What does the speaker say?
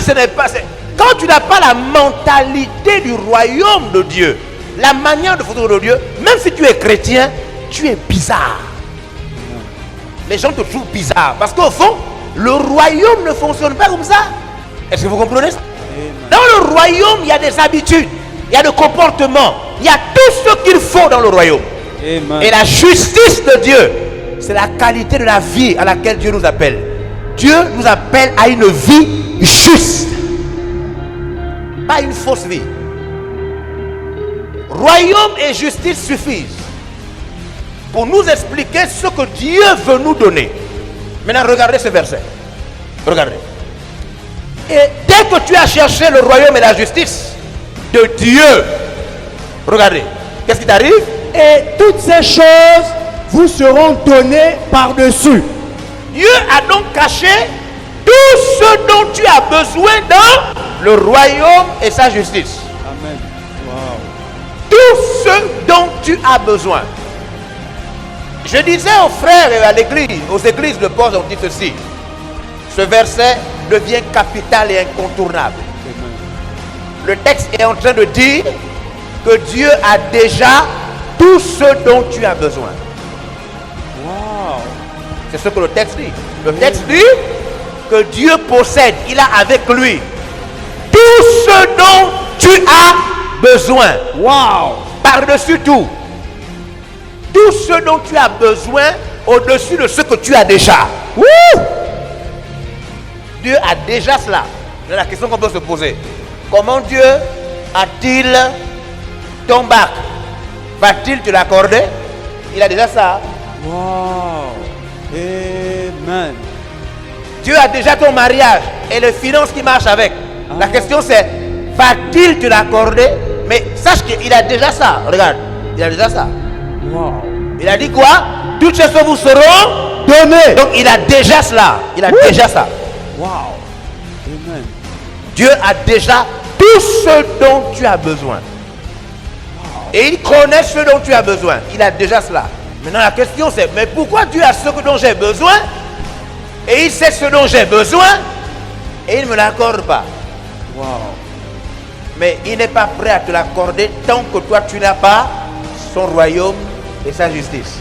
ce n'est pas... Quand tu n'as pas la mentalité du royaume de Dieu, la manière de fonctionner de Dieu, même si tu es chrétien, tu es bizarre. Les gens te trouvent bizarre. Parce qu'au fond, le royaume ne fonctionne pas comme ça. Est-ce que vous comprenez ça? Dans le royaume, il y a des habitudes, il y a des comportements, il y a tout ce qu'il faut dans le royaume. Amen. Et la justice de Dieu, c'est la qualité de la vie à laquelle Dieu nous appelle. Dieu nous appelle à une vie juste, pas une fausse vie. Royaume et justice suffisent pour nous expliquer ce que Dieu veut nous donner. Maintenant, regardez ce verset. Regardez. Et dès que tu as cherché le royaume et la justice de Dieu, regardez, qu'est-ce qui t'arrive? Et toutes ces choses vous seront données par-dessus. Dieu a donc caché tout ce dont tu as besoin dans le royaume et sa justice. Amen. Wow. Tout ce dont tu as besoin. Je disais aux frères et à l'église, aux églises de Port, on dit ceci. Ce verset devient capital et incontournable. Amen. Le texte est en train de dire que Dieu a déjà tout ce dont tu as besoin. Wow. C'est ce que le texte dit. Le texte dit que Dieu possède, il a avec lui tout ce dont tu as besoin. Wow! Par-dessus tout. Tout ce dont tu as besoin au-dessus de ce que tu as déjà. Wouh! Dieu a déjà cela. C'est la question qu'on peut se poser. Comment Dieu a-t-il ton bac? Va-t-il te l'accorder? Il a déjà ça. Wow. Amen. Dieu a déjà ton mariage et les finances qui marchent avec. La question c'est, va-t-il te l'accorder? Mais sache qu'il a déjà ça. Regarde, il a déjà ça. Wow. Il a dit quoi? Toutes ces choses vous seront Données. Donc il a déjà cela. Il a déjà ça. Wow. Amen. Dieu a déjà tout ce dont tu as besoin. Et il connaît ce dont tu as besoin. Il a déjà cela. Maintenant la question c'est, mais pourquoi Dieu a ce dont j'ai besoin? Et il sait ce dont j'ai besoin et il ne me l'accorde pas. Wow. Mais il n'est pas prêt à te l'accorder tant que toi tu n'as pas son royaume et sa justice.